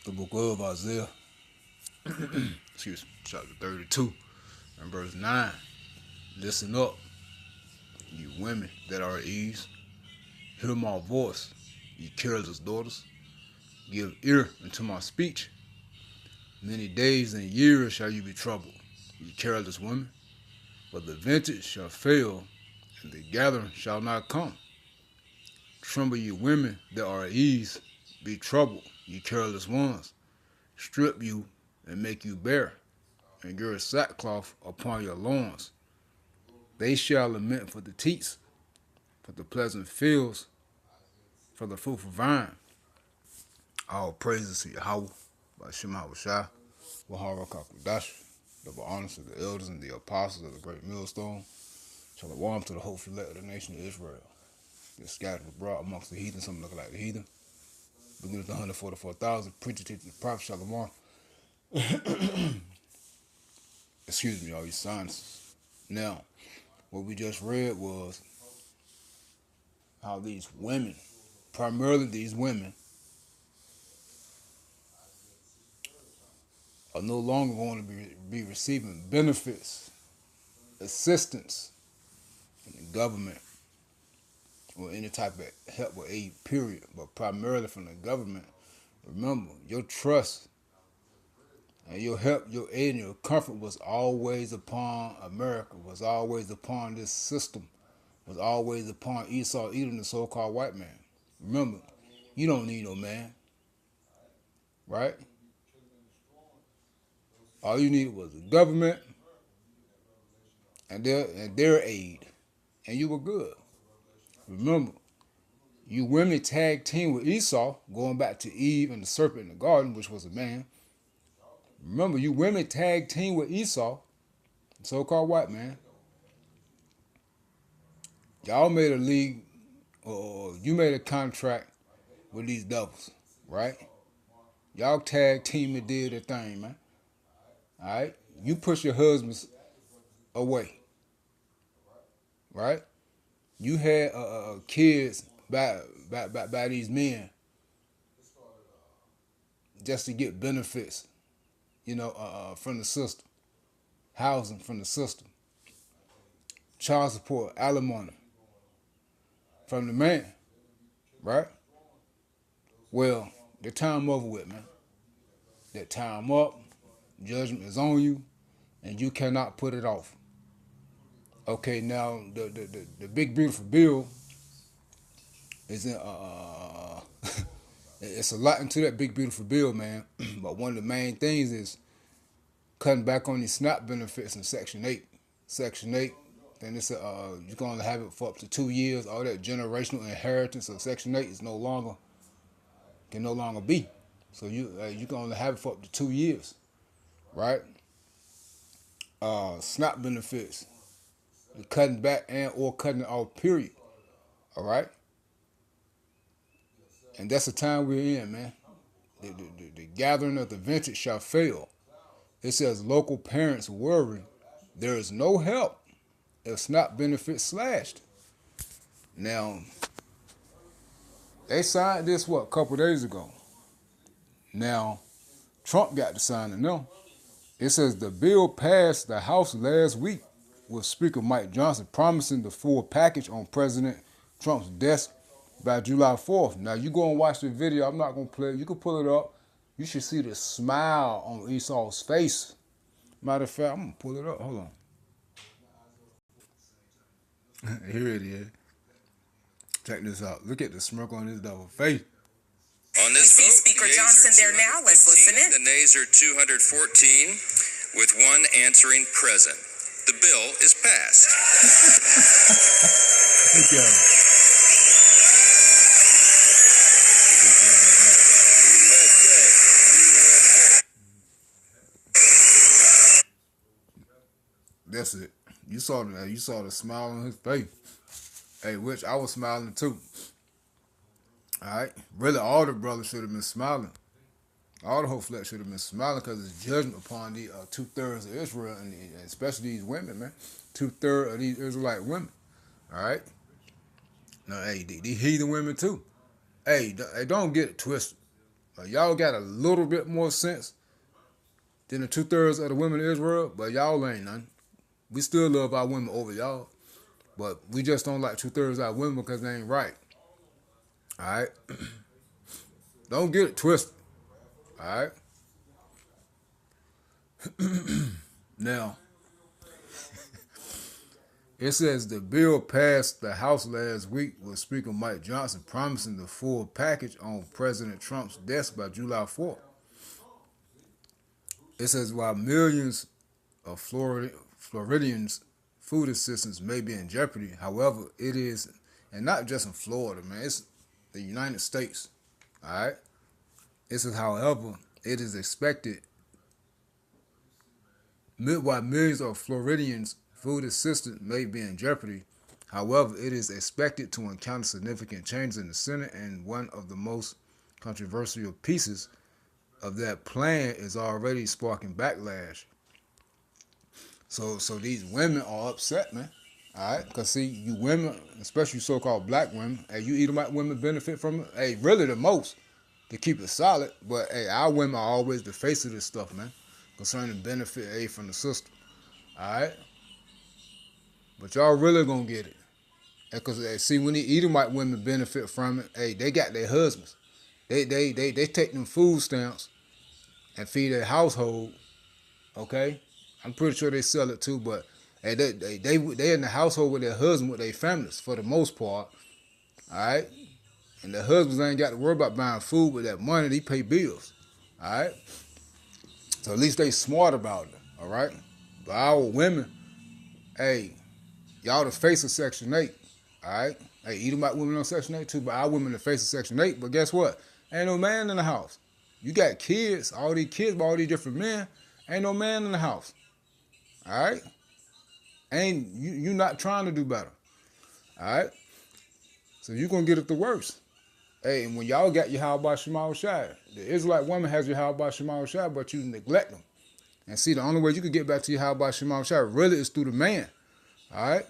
The book of Isaiah, chapter 32, and verse 9. Listen up, you women that are at ease. Hear my voice, ye careless daughters. Give ear unto my speech. Many days and years shall you be troubled, ye careless women. But the vintage shall fail, and the gathering shall not come. Tremble, ye women that are at ease. Be troubled, ye careless ones. Strip you and make you bare, and gird sackcloth upon your loins. They shall lament for the teats, for the pleasant fields, for the fruitful vine. All praises to Yahweh, by Shem HaShai, Wahara Kakudash, double honors to the elders and the apostles of the great millstone. Shalom to the hopeful elect of the nation of Israel. They're scattered abroad amongst the heathen, some looking like the heathen. Begin with the 144,000, preacher, teacher, the prophet, Shalom. Excuse me, all you scientists. Now, what we just read was how these women, primarily these women, are no longer going to be receiving benefits, assistance from the government or any type of help or aid, period, but primarily from the government. Remember, your trust and your help, your aid, and your comfort was always upon America, was always upon this system, was always upon Esau, Edom, the so-called white man. Remember, you don't need no man, right? All you needed was the government and their aid, and you were good. Remember, you women tag team with Esau, going back to Eve and the serpent in the garden, which was a man. Remember, you women tag team with Esau, the so-called white man. Y'all made a league, or you made a contract with these devils, right? Y'all tag team and did their thing, man. All right? You push your husbands away, right? You had kids by these men just to get benefits, from the system, housing from the system, child support, alimony from the man, right? Well, the time over with, man. That time up, judgment is on you, and you cannot put it off. Okay, now the big beautiful bill is in it's a lot into that big beautiful bill, man. But one of the main things is cutting back on these SNAP benefits in Section 8. Section 8, then it's you're going to have it for up to 2 years. All that generational inheritance of Section 8 can no longer be. So you can only have it for up to 2 years, right? SNAP benefits, you're cutting back and or cutting it off, period. All right? And that's the time we're in, man. The gathering of the vintage shall fail. It says local parents worry there is no help if SNAP benefits slashed. Now, they signed this, a couple days ago. Now, Trump got to sign it now. It says the bill passed the House last week with Speaker Mike Johnson promising the full package on President Trump's desk by July 4th. Now, you go and watch the video. I'm not going to play it. You can pull it up. You should see the smile on Esau's face. Matter of fact, I'm going to pull it up. Hold on. Here it is. Check this out. Look at the smirk on his double face. On this vote, Speaker Johnson there now. Let's listen in. The nays are 214, with one answering present. The bill is passed. Look at him. That's it. You saw the smile on his face. Hey, which I was smiling too. Alright? Really, all the brothers should have been smiling. All the whole flesh should have been smiling because it's judgment upon the 2/3 of Israel, and especially these women, man. 2/3 of these Israelite women. Alright? Now, hey, these heathen women too. Hey, don't get it twisted. Y'all got a little bit more sense than the 2/3 of the women in Israel, but y'all ain't none. We still love our women over y'all, but we just don't like 2/3 of our women because they ain't right. All right? Don't get it twisted. All right? Now, it says the bill passed the House last week with Speaker Mike Johnson promising the full package on President Trump's desk by July 4th. It says while millions of Floridians' food assistance may be in jeopardy, however, it is, and not just in Florida, man, it's the United States. All right? It says, however, it is expected while millions of Floridians' food assistance may be in jeopardy, however, it is expected to encounter significant changes in the Senate, and one of the most controversial pieces of that plan is already sparking backlash. So these women are upset, man. All right, because see, you women, especially so-called black women, hey, you Edomite women benefit from it. Hey, really the most to keep it solid. But hey, our women are always the face of this stuff, man, concerning benefit aid from the system. All right, but y'all really gonna get it, because hey, see, when the Edomite women benefit from it, hey, they got their husbands. They take them food stamps and feed their household. Okay, I'm pretty sure they sell it too, but hey, they in the household with their husband, with their families for the most part. All right, and the husbands ain't got to worry about buying food with that money. They pay bills. All right, so at least they smart about it. All right, but our women, hey, y'all the face of Section 8. All right, hey, Edomite women on Section 8 too, but our women the face of Section 8. But guess what? Ain't no man in the house. You got kids, all these kids by all these different men. Ain't no man in the house. All right? Ain't you not trying to do better. All right? So you're going to get it the worst. Hey, and when y'all got your Yahweh Shemal Shai, the Israelite woman has your Yahweh Shemal Shai, but you neglect them. And see, the only way you can get back to your Yahweh Shemal Shai really is through the man. All right?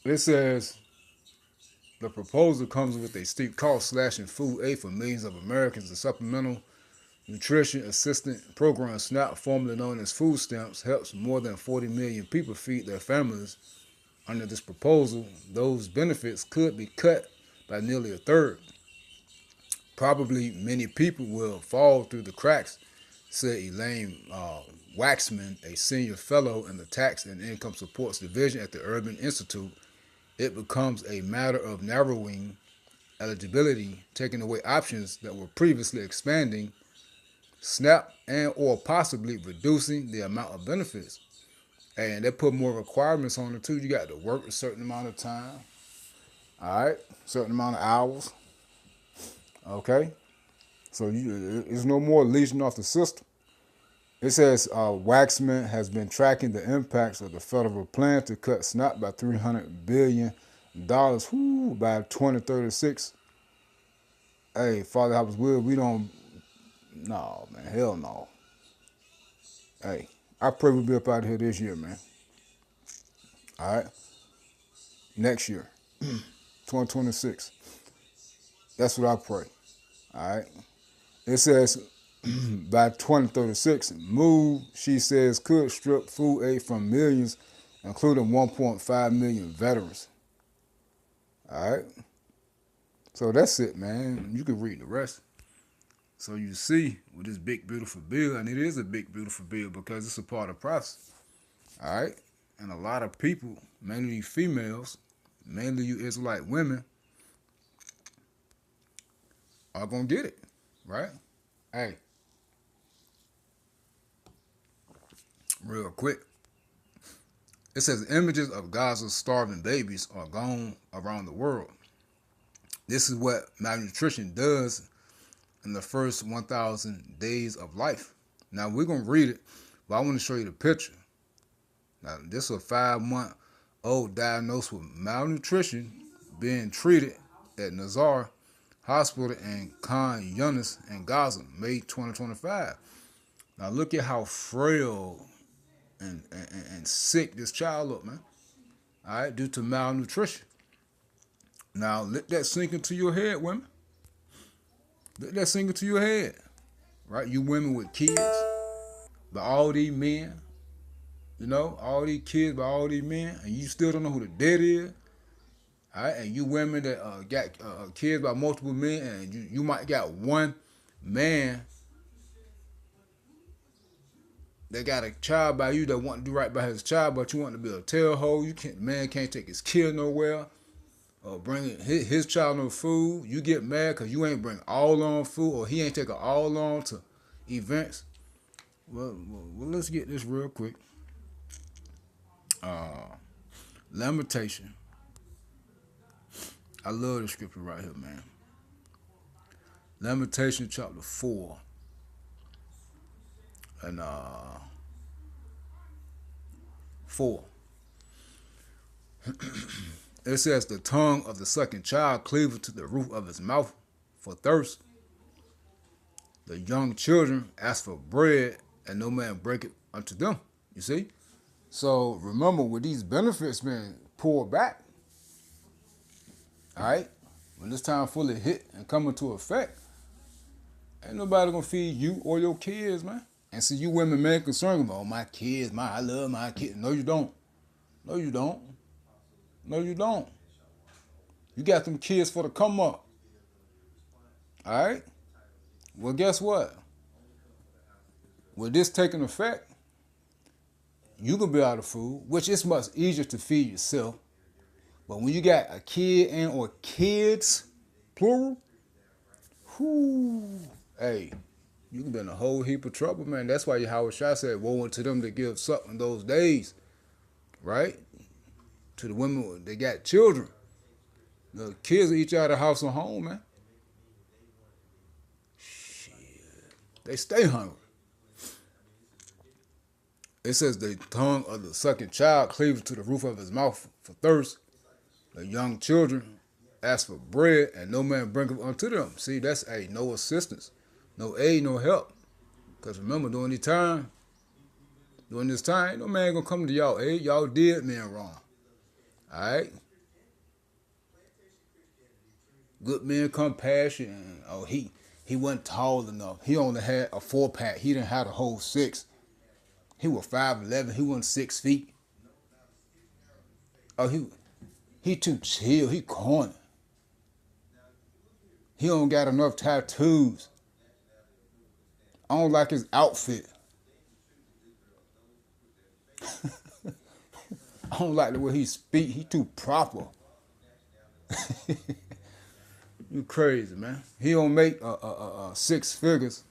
It says the proposal comes with a steep cost, slashing food aid for millions of Americans. The Supplemental Nutrition Assistance Program, SNAP, formerly known as food stamps, helps more than 40 million people feed their families. Under this proposal, those benefits could be cut by nearly a third. Probably many people will fall through the cracks, said Elaine Waxman, a senior fellow in the Tax and Income Supports Division at the Urban Institute. It becomes a matter of narrowing eligibility, taking away options that were previously expanding SNAP, and or possibly reducing the amount of benefits. And they put more requirements on it too. You got to work a certain amount of time. All right, certain amount of hours. Okay, so there's no more leeching off the system. It says Waxman has been tracking the impacts of the federal plan to cut SNAP by $300 billion by 2036. Hey, Father, I was will. We don't. No, man, hell no. Hey, I pray we'll be up out of here this year, man. All right? Next year, 2026. That's what I pray. All right? It says by 2036, MOVE, she says, could strip food aid from millions, including 1.5 million veterans. All right? So that's it, man. You can read the rest. So you see, with this big, beautiful bill, and it is a big, beautiful bill because it's a part of the process. All right? And a lot of people, mainly females, mainly you Israelite women, are going to get it. Right? Hey. Real quick. It says images of Gaza's starving babies are gone around the world. This is what malnutrition does in the first 1,000 days of life. Now, we're going to read it, but I want to show you the picture. Now, this is a 5-month-old diagnosed with malnutrition being treated at Nazar Hospital in Khan Yunis in Gaza, May 2025. Now, look at how frail and sick this child look, man. All right, due to malnutrition. Now, let that sink into your head, women. Let that sink into your head, right? You women with kids, by all these men, all these kids by all these men, and you still don't know who the daddy is. All right, and you women that got kids by multiple men, and you might got one man that got a child by you that want to do right by his child, but you want to be a tailhole. Man can't take his kid nowhere, or bring his child no food. You get mad because you ain't bring all on food, or he ain't take all on to events. Well, let's get this real quick. Lamentation. I love the scripture right here, man. Lamentation chapter 4. And 4. It says, the tongue of the sucking child cleaveth to the roof of his mouth for thirst. The young children ask for bread, and no man break it unto them. You see? So remember, with these benefits being pulled back, all right, when this time fully hit and come into effect, ain't nobody gonna feed you or your kids, man. And see, you women, man, concerned about, oh, my kids, I love my kids. No, you don't. No, you don't. No, you don't. You got them kids for the come up. All right? Well, guess what? With this taking effect, you can be out of food, which is much easier to feed yourself. But when you got a kid and or kids, plural, hey, you can be in a whole heap of trouble, man. That's why Yahweh Shai said, woe unto them that give suck in those days, right? To the women that got children. The kids will eat you out of house and home, man. Shit. They stay hungry. It says the tongue of the sucking child cleaves to the roof of his mouth for thirst. The young children ask for bread, and no man bringeth unto them. See, that's no assistance, no aid, no help. Because remember, during this time, no man gonna come to y'all aid. Y'all did man wrong. Alright? Good men compassion. And, oh, he wasn't tall enough. He only had a 4-pack. He didn't have a whole 6. He was 5'11". He wasn't 6 feet. Oh, he too chill. He corny. He don't got enough tattoos. I don't like his outfit. I don't like the way he speak. He too proper. You crazy, man. He don't make 6 figures.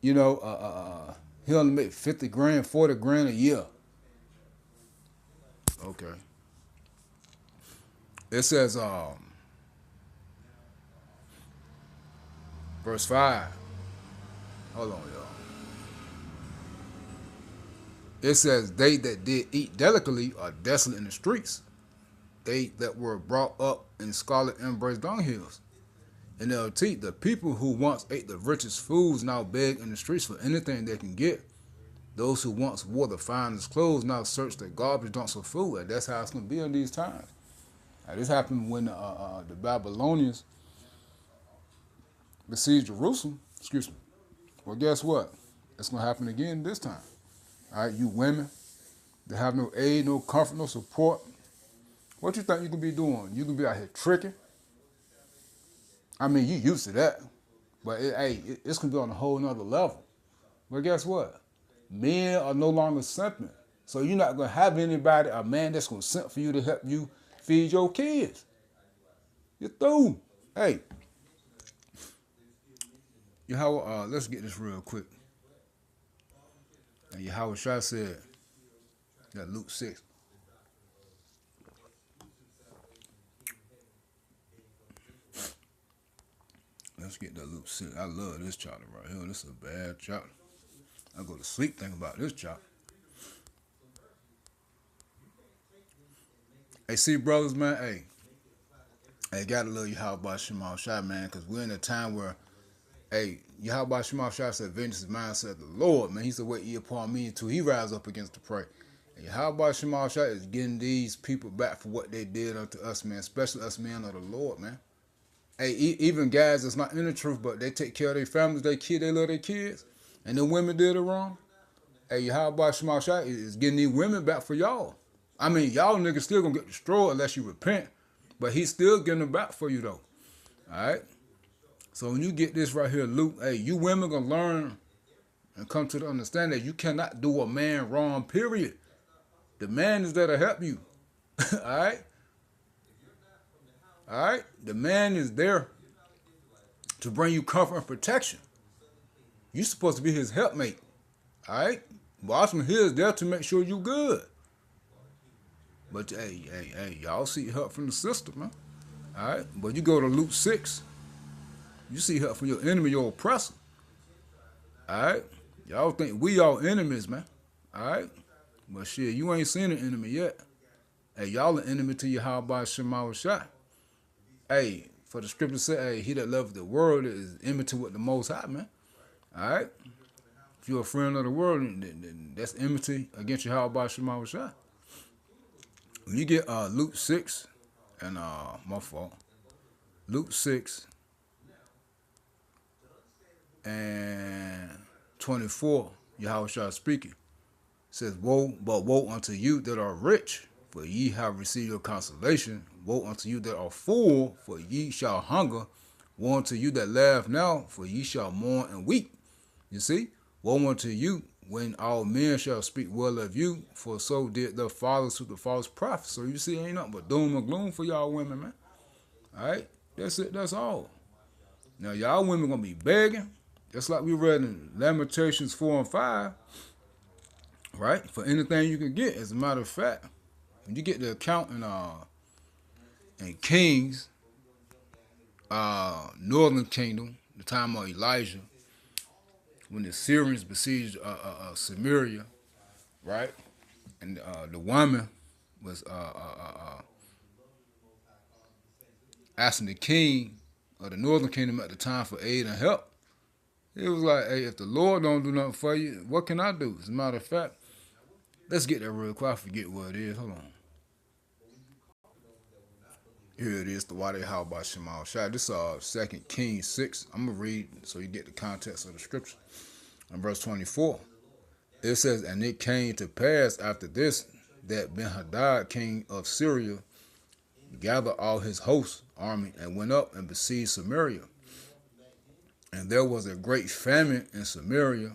He only make 50 grand, 40 grand a year. Okay. It says, verse 5. Hold on, y'all. It says, they that did eat delicately are desolate in the streets. They that were brought up in scarlet embraced dunghills. And LT, the people who once ate the richest foods now beg in the streets for anything they can get. Those who once wore the finest clothes now search the garbage dumps for food. And that's how it's going to be in these times. Now, this happened when the Babylonians besieged Jerusalem. Excuse me. Well, guess what? It's going to happen again this time. All right, you women that have no aid, no comfort, no support. What you think you can be doing? You can be out here tricking. I mean, you used to that. But, it's going to be on a whole nother level. But guess what? Men are no longer simping. So you're not going to have anybody, a man that's going to simp for you to help you feed your kids. You're through. Hey. Yahweh, let's get this real quick. And Yahweh Shai said, that Luke 6. Let's get that Luke 6. I love this chapter right here. This is a bad chapter. I go to sleep thinking about this chapter. Hey, see, brothers, man, hey, gotta love Yahweh Shema Shai, man, because we're in a time where, Yahweh Shema Shai said, vengeance is mine, said the Lord, man. He said, wait ye upon me until he rise up against the prey. And Yahweh Shema Shai is getting these people back for what they did unto us, man, especially us men of the Lord, man. Hey, even guys that's not in the truth, but they take care of their families, they love their kids, and the women did it wrong. Hey, how about Shema Shai is getting these women back for y'all. I mean, y'all niggas still gonna get destroyed unless you repent, but he's still getting them back for you though. All right. So when you get this right here, Luke, hey, you women gonna learn and come to the understanding that you cannot do a man wrong. Period. The man is there to help you. All right. All right. The man is there to bring you comfort and protection. You're supposed to be his helpmate. All right. Watchman here is there to make sure you good. But hey, y'all see help from the sister, man. All right. But you go to Luke 6, you see help from your enemy, your oppressor. All right. Y'all think we all enemies, man. All right. But shit, you ain't seen an enemy yet. Hey, y'all an enemy to Yahweh Shema Shai. Hey, for the scripture say, hey, he that loveth the world is enmity with the Most High, man. All right. If you're a friend of the world, then that's enmity against Yahweh Shema Shai. When you get Luke 6, and my fault, Luke 6 and 24, Yahweh Shai speaking, says, woe unto you that are rich, for ye have received your consolation. Woe unto you that are full, for ye shall hunger. Woe unto you that laugh now, for ye shall mourn and weep. You see? Woe unto you when all men shall speak well of you, for so did the fathers to the false prophets. So you see, ain't nothing but doom and gloom for y'all women, man. All right? That's it. That's all. Now, y'all women going to be begging, just like we read in Lamentations 4 and 5, right? For anything you can get. As a matter of fact, when you get the account in Kings, Northern Kingdom, the time of Elijah, when the Syrians besieged Samaria, right? And the woman was asking the king of the Northern Kingdom at the time for aid and help. It was like, hey, if the Lord don't do nothing for you, what can I do? As a matter of fact, let's get that real quick. I forget what it is. Hold on. Here it is, the Wadi Halba Shemal Shai. This is 2 Kings 6. I'm going to read so you get the context of the scripture. In verse 24, it says, and it came to pass after this that Ben-Hadad, king of Syria, gathered all his host army and went up and besieged Samaria. And there was a great famine in Samaria,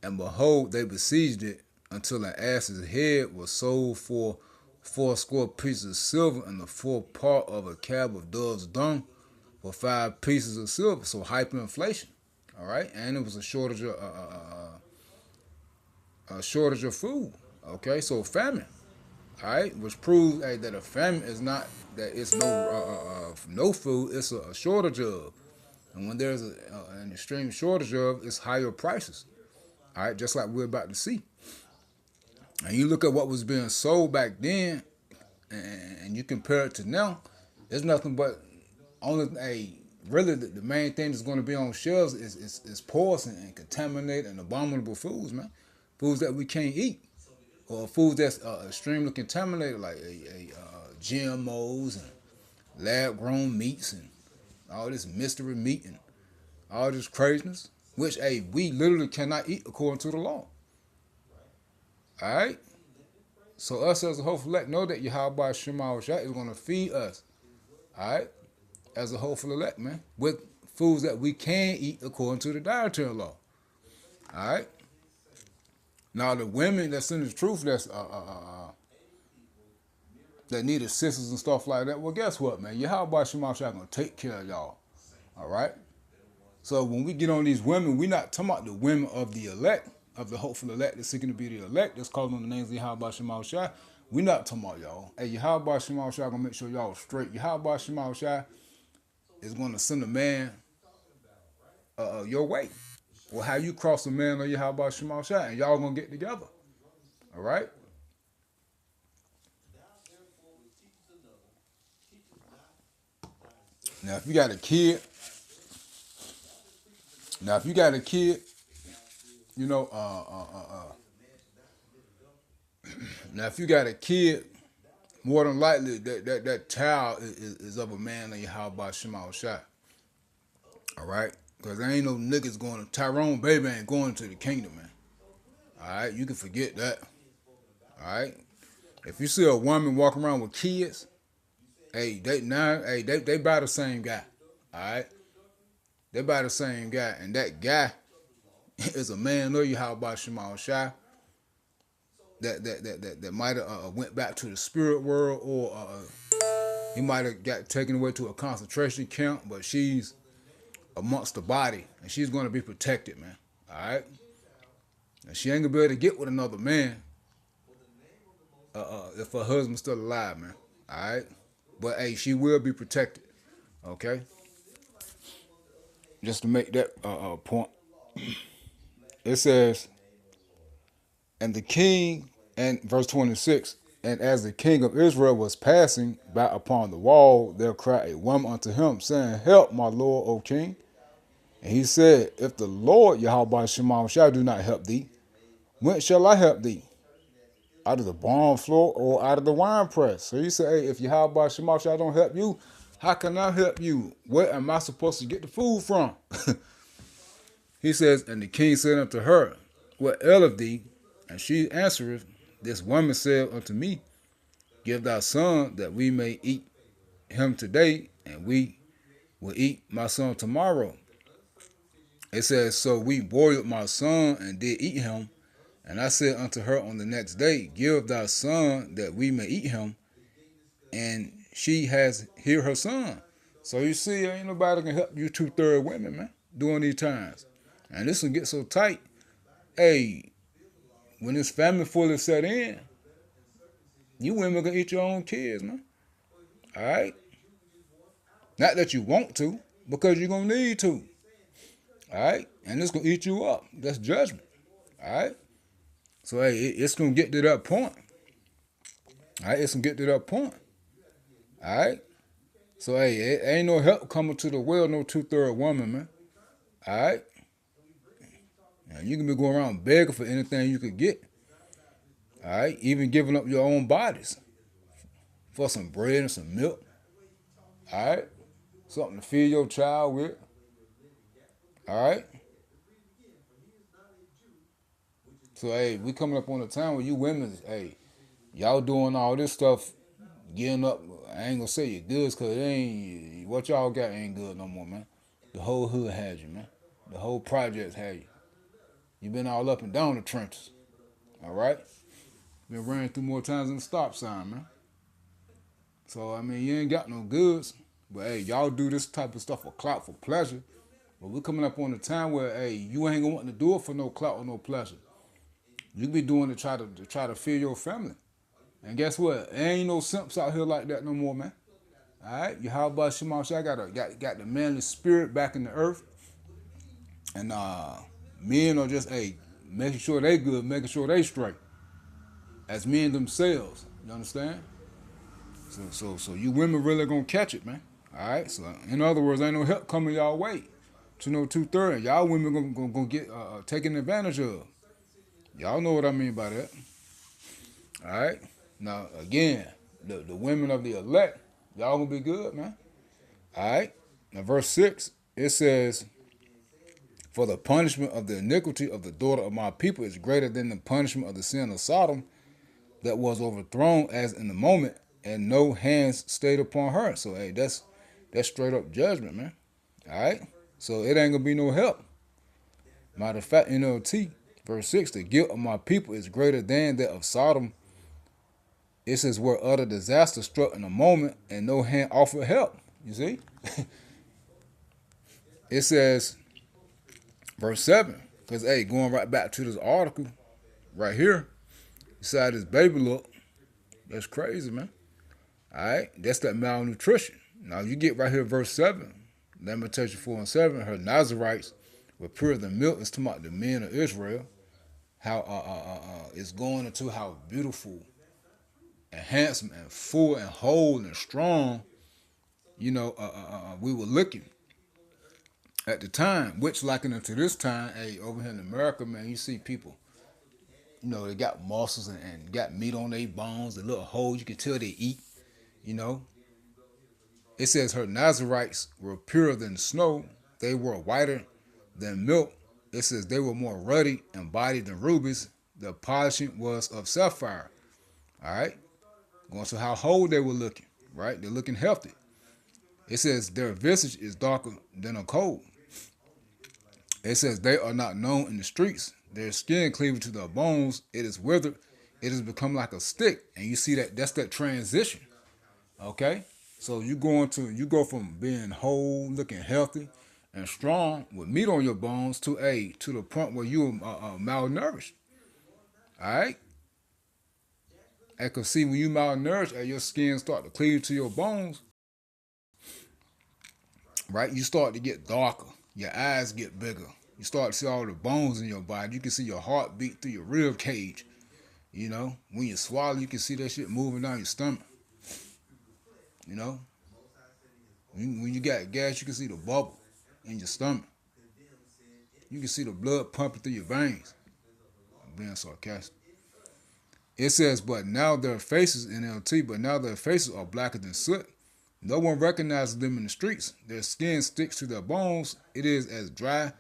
and behold, they besieged it until an ass's head was sold for 80 pieces of silver, and the 4th part of a cab of dove's dung for 5 pieces of silver. So hyperinflation, all right, and it was a shortage of food. Okay, so famine, all right, which proves that a famine is not that it's no food, it's a shortage of, and when there's an extreme shortage of, it's higher prices. All right, just like we're about to see. And you look at what was being sold back then, and you compare it to now, it's nothing but really the main thing that's going to be on shelves is poison and contaminated and abominable foods, man. Foods that we can't eat, or foods that's extremely contaminated, like GMOs and lab-grown meats and all this mystery meat and all this craziness, which we literally cannot eat according to the law. All right? So us as a hopeful elect know that Yahweh Shema Shai is going to feed us. All right? As a hopeful elect, man, with foods that we can eat according to the dietary law. All right? Now, the women that's in the truth that need assistance and stuff like that, well, guess what, man? Yahweh Shema Shai going to take care of y'all. All right? So when we get on these women, we're not talking about the women of the elect, of the hopeful elect that's seeking to be the elect, that's calling on the names of Yahweh Shema Shai. We're not talking about y'all. Hey, Yahweh Shema Shai going to make sure y'all straight. Yahweh Shema Shai is going to send a man your way. Or how you cross a man or Yahweh Shema Shai, and y'all going to get together. All right? Now, if you got a kid, you know, now if you got a kid more than likely that child is of a man named Yahweh Shema Shai. All right, because there ain't no niggas going to Tyrone baby ain't going to the kingdom, man. All right, you can forget that. All right, if you see a woman walking around with kids, hey, they by the same guy. All right, they by the same guy, and that guy is a man of Yahweh Shema Shai. That might have went back to the spirit world, or he might have got taken away to a concentration camp, but she's amongst the body, and she's going to be protected, man. All right, and she ain't gonna be able to get with another man if her husband's still alive, man. All right, but hey, she will be protected. Okay, just to make that point, it says, and the king, and verse 26, and as the king of Israel was passing by upon the wall, there cried a woman unto him, saying, Help, my lord, O king. And he said, If the Lord Yahweh Shema Shai do not help thee, when shall I help thee? Out of the barn floor or out of the wine press? So he said, Hey, if Yahweh Shema Shai don't help you, how can I help you? Where am I supposed to get the food from? He says, and the king said unto her, What aileth thee? And she answereth, This woman said unto me, Give thy son that we may eat him today, and we will eat my son tomorrow. It says, So we boiled my son and did eat him. And I said unto her on the next day, Give thy son that we may eat him. And she has here her son. So you see, ain't nobody can help you 2/3 women, man, during these times. And this will get so tight. Hey, when this family fully set in, you women gonna eat your own kids, man. All right? Not that you want to, because you're gonna need to. All right? And it's gonna eat you up. That's judgment. All right? So, hey, it's gonna get to that point. All right? It's gonna get to that point. All right? So, hey, it ain't no help coming to the well, no 2/3 woman, man. All right? Now, you can be going around begging for anything you could get. All right? Even giving up your own bodies for some bread and some milk. All right? Something to feed your child with. All right? So, hey, we coming up on a time where you women, hey, y'all doing all this stuff, getting up. I ain't gonna say your goods, because it ain't, what y'all got ain't good no more, man. The whole hood had you, man. The whole projects had you. You been all up and down the trenches. All right? Been running through more times than the stop sign, man. So, I mean, you ain't got no goods. But, hey, y'all do this type of stuff for clout, for pleasure. But we're coming up on a time where, hey, you ain't gonna want to do it for no clout or no pleasure. You be doing it to try to feed your family. And guess what? There ain't no simps out here like that no more, man. All right? Yahweh Shema Shai got the manly spirit back in the earth. And men are just, hey, making sure they good, making sure they straight. As men themselves. You understand? So you women really gonna catch it, man. All right. So in other words, ain't no help coming y'all way to no 2/3. Y'all women gonna get taken advantage of. Y'all know what I mean by that. All right. Now again, the women of the elect, y'all gonna be good, man. All right. Now verse 6, it says, For the punishment of the iniquity of the daughter of my people is greater than the punishment of the sin of Sodom, that was overthrown as in the moment, and no hands stayed upon her. So, hey, that's straight up judgment, man. All right? So, it ain't going to be no help. Matter of fact, NLT, verse 6, the guilt of my people is greater than that of Sodom. It says, where utter disaster struck in a moment, and no hand offered help. You see? It says, verse 7, because, hey, going right back to this article right here, beside this baby look, that's crazy, man. All right, that's that malnutrition. Now you get right here, verse 7. Lamentation 4 and 7. Her Nazarites were purer than milk. It's talking about the men of Israel. How it's going into how beautiful and handsome and full and whole and strong, we were looking at the time. Which, likened to this time, hey, over here in America, man, you see people, You know, they got muscles and got meat on their bones, the little holes. You can tell they eat, you know. It says her Nazarites were purer than snow. They were whiter than milk. It says they were more ruddy and body than rubies. The polishing was of sapphire. All right. Going to how whole they were looking, right? They're looking healthy. It says their visage is darker than a coal. It says they are not known in the streets. Their skin cleaving to their bones. It is withered. It has become like a stick. And you see that's that transition. Okay? So you go from being whole, looking healthy and strong with meat on your bones to the point where you are malnourished. All right? And cause see, when you malnourished and your skin start to cleave to your bones, right? You start to get darker. Your eyes get bigger. You start to see all the bones in your body. You can see your heart beat through your rib cage. You know, when you swallow, you can see that shit moving down your stomach. You know, when you got gas, you can see the bubble in your stomach. You can see the blood pumping through your veins. I'm being sarcastic. It says, but now their faces, NLT, but now their faces are blacker than soot. No one recognizes them in the streets. Their skin sticks to their bones. It is as dry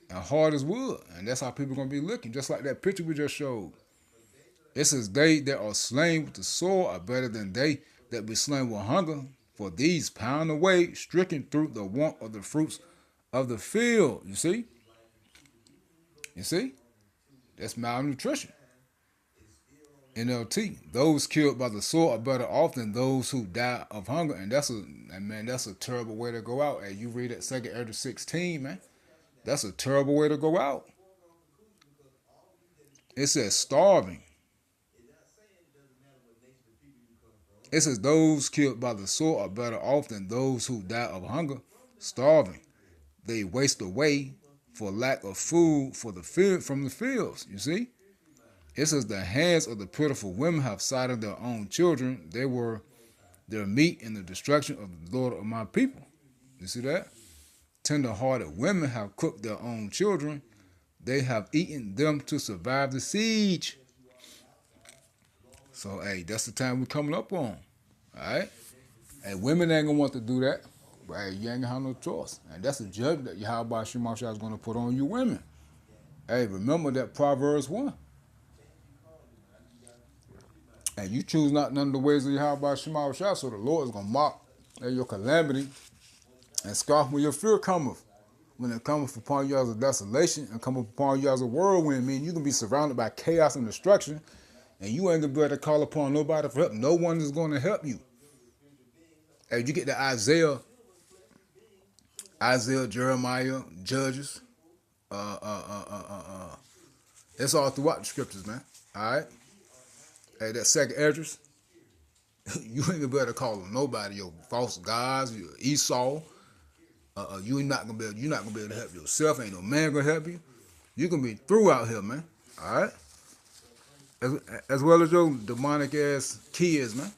and hard as wood. And that's how people are going to be looking, just like that picture we just showed. It says, they that are slain with the sword are better than they that be slain with hunger. For these pound away, stricken through the want of the fruits of the field. You see? You see? That's malnutrition. NLT, those killed by the sword are better off than those who die of hunger. And that's a terrible way to go out. Hey, you read that 2 Ezra 16, man. That's a terrible way to go out. It says starving. It says those killed by the sword are better off than those who die of hunger, starving. They waste away for lack of food from the fields. You see? It says the hands of the pitiful women have sighted their own children. They were their meat in the destruction of the Lord of my people. You see that? Tender-hearted women have cooked their own children. They have eaten them to survive the siege. So, hey, that's the time we're coming up on. All right? Hey, women ain't going to want to do that. But, hey, you ain't going to have no choice. And that's a judgment that Yahweh Shema Shah is going to put on you women. Hey, remember that Proverbs 1. And you choose not none of the ways of Yahweh Shema Shah, so the Lord is going to mock your calamity and scoff when your fear cometh. When it cometh upon you as a desolation and cometh upon you as a whirlwind, meaning you're going to be surrounded by chaos and destruction, and you ain't going to be able to call upon nobody for help. No one is going to help you. And you get to Isaiah, Jeremiah, Judges. It's all throughout the scriptures, man. All right? Hey, that 2 Ezra, you ain't gonna be able to call on nobody, your false gods, your Esau. You're not gonna be able to help yourself. Ain't no man gonna help you. You're gonna be through out here, man. All right, as well as your demonic ass kids, man.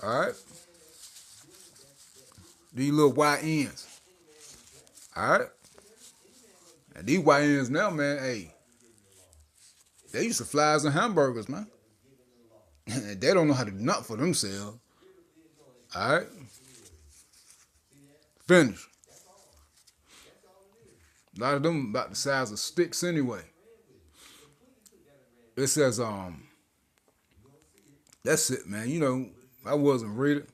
All right, these little YNs. All right, and these YNs now, man. Hey, they used to flies and hamburgers, man. They don't know how to do nothing for themselves. All right? Finish. A lot of them about the size of sticks anyway. It says, that's it, man. You know, I wasn't reading.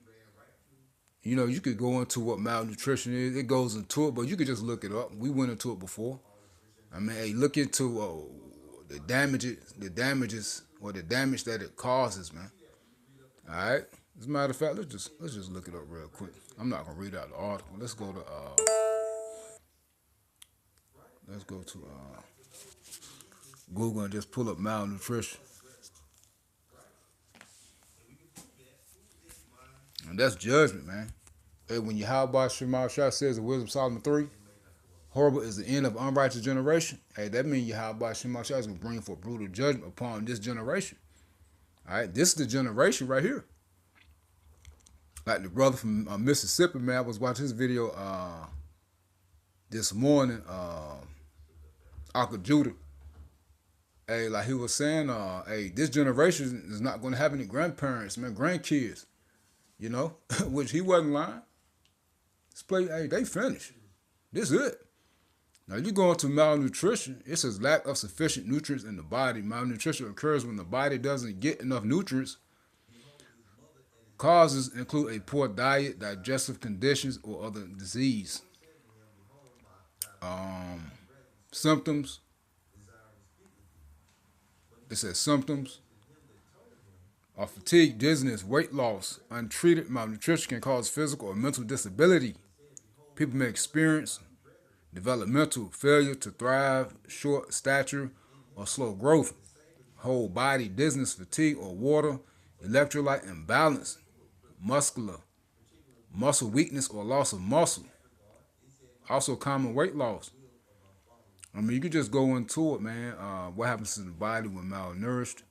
You know, you could go into what malnutrition is. It goes into it, but you could just look it up. We went into it before. I mean, hey, look into the damages or the damage that it causes, man. All right. As a matter of fact, let's just look it up real quick. I'm not gonna read out the article. Let's go to Google and just pull up malnutrition. And that's judgment, man. Hey, when Yahweh Shema Shah says in Wisdom Solomon 3, horrible is the end of unrighteous generation. Hey, that means Yahweh Shema Shah is going to bring forth brutal judgment upon this generation. All right, this is the generation right here. Like the brother from Mississippi, man, I was watching his video this morning, Uncle Judah. Hey, like he was saying, hey, this generation is not going to have any grandparents, man, grandkids, you know, which he wasn't lying. This play, hey, they finished. This is it. Now you go into malnutrition. It says lack of sufficient nutrients in the body. Malnutrition occurs when the body doesn't get enough nutrients. Causes include a poor diet, digestive conditions, or other disease. Symptoms. It says symptoms are fatigue, dizziness, weight loss. Untreated malnutrition can cause physical or mental disability. People may experience developmental failure to thrive, short stature, or slow growth, whole body dizziness, fatigue, or water, electrolyte imbalance, muscle weakness, or loss of muscle. Also common weight loss. I mean, you could just go into it, man. What happens to the body when malnourished?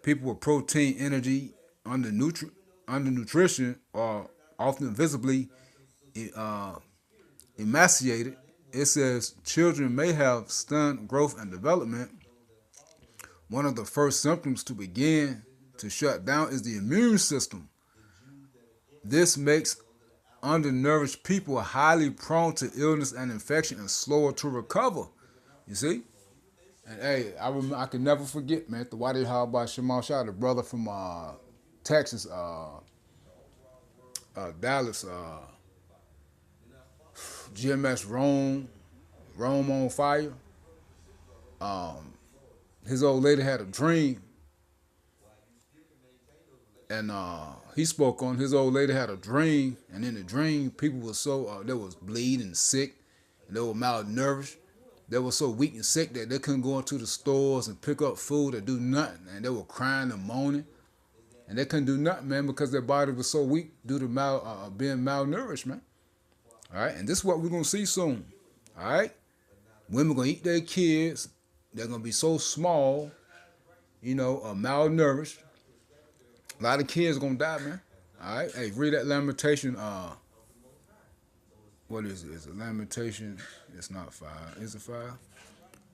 People with protein, energy, undernutrition are often visibly emaciated. It says children may have stunned growth and development. One of the first symptoms to begin to shut down is the immune system. This makes undernourished people highly prone to illness and infection and slower to recover. You see? And hey, I can never forget, man, the Wadi Haba Shamal Shah, the brother from Texas, Dallas, GMS Rome on Fire. His old lady had a dream, and he spoke on his old lady had a dream, and in the dream, people were so they was bleeding, sick, and they were malnourished. They were so weak and sick that they couldn't go into the stores and pick up food or do nothing, and they were crying and moaning, and they couldn't do nothing, man, because their body was so weak due to being malnourished, man. All right, and this is what we're gonna see soon. All right, women gonna eat their kids. They're gonna be so small, you know, malnourished. A lot of kids gonna die, man. All right, hey, read that Lamentation. What is it? Is it Lamentation? It's not 5. Is it 5?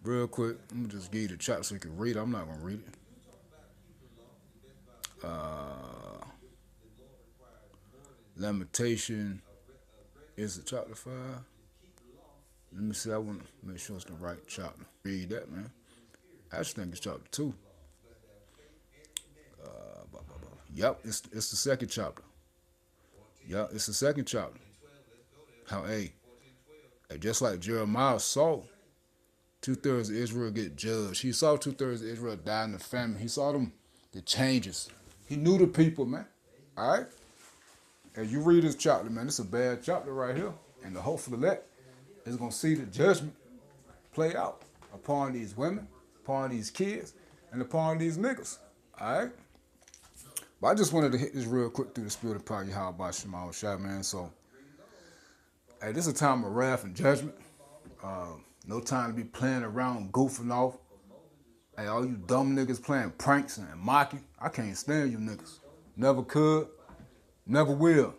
Real quick, I'm gonna just give you the chapter so you can read it. I'm not gonna read it. Lamentation. Is it chapter 5? Let me see. I want to make sure it's the right chapter. Read that, man. I just think it's chapter 2. Yep, it's the second chapter. Yep, it's the second chapter. How, hey, just like Jeremiah saw 2/3 of Israel get judged. He saw 2/3 of Israel die in the famine. He saw the changes. He knew the people, man. All right? As you read this chapter, man, it's a bad chapter right here. And the hopeful elect is going to see the judgment play out upon these women, upon these kids, and upon these niggas. All right? But I just wanted to hit this real quick through the spirit of power, Yahweh Shema Shah, man. So, hey, this is a time of wrath and judgment. No time to be playing around, goofing off. Hey, all you dumb niggas playing pranks and mocking, I can't stand you niggas. Never could, never will.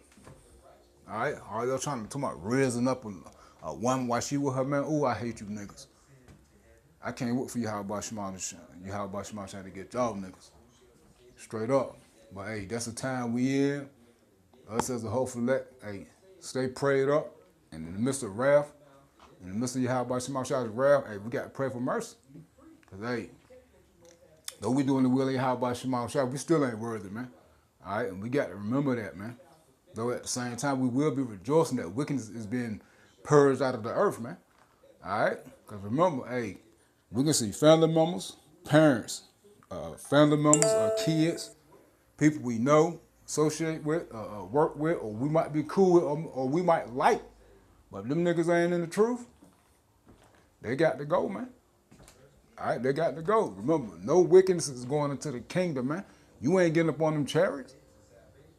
All right? All y'all trying to talk about raising up a woman while she with her man. Ooh, I hate you niggas. I can't wait for Yahweh Shema Shah to get y'all niggas. Straight up. But hey, that's the time we in. Us as a hopeful elect, hey, stay prayed up. And in the midst of wrath, in the midst of Yahweh Shema Shah's wrath, hey, we got to pray for mercy. Because, hey, though we doing the will of Yahweh Shema Shah, we still ain't worthy, man. All right? And we got to remember that, man. Though at the same time, we will be rejoicing that wickedness is being purged out of the earth, man. All right? Because remember, hey, we can see family members, parents, family members, kids, people we know, associate with, work with, or we might be cool with, or we might like. But if them niggas ain't in the truth, they got to go, man. All right, they got to go. Remember, no wickedness is going into the kingdom, man. You ain't getting up on them chariots.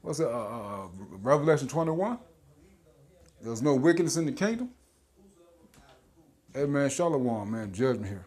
What's it, Revelation 21? There's no wickedness in the kingdom. Hey, man, Shalom, man, judgment here.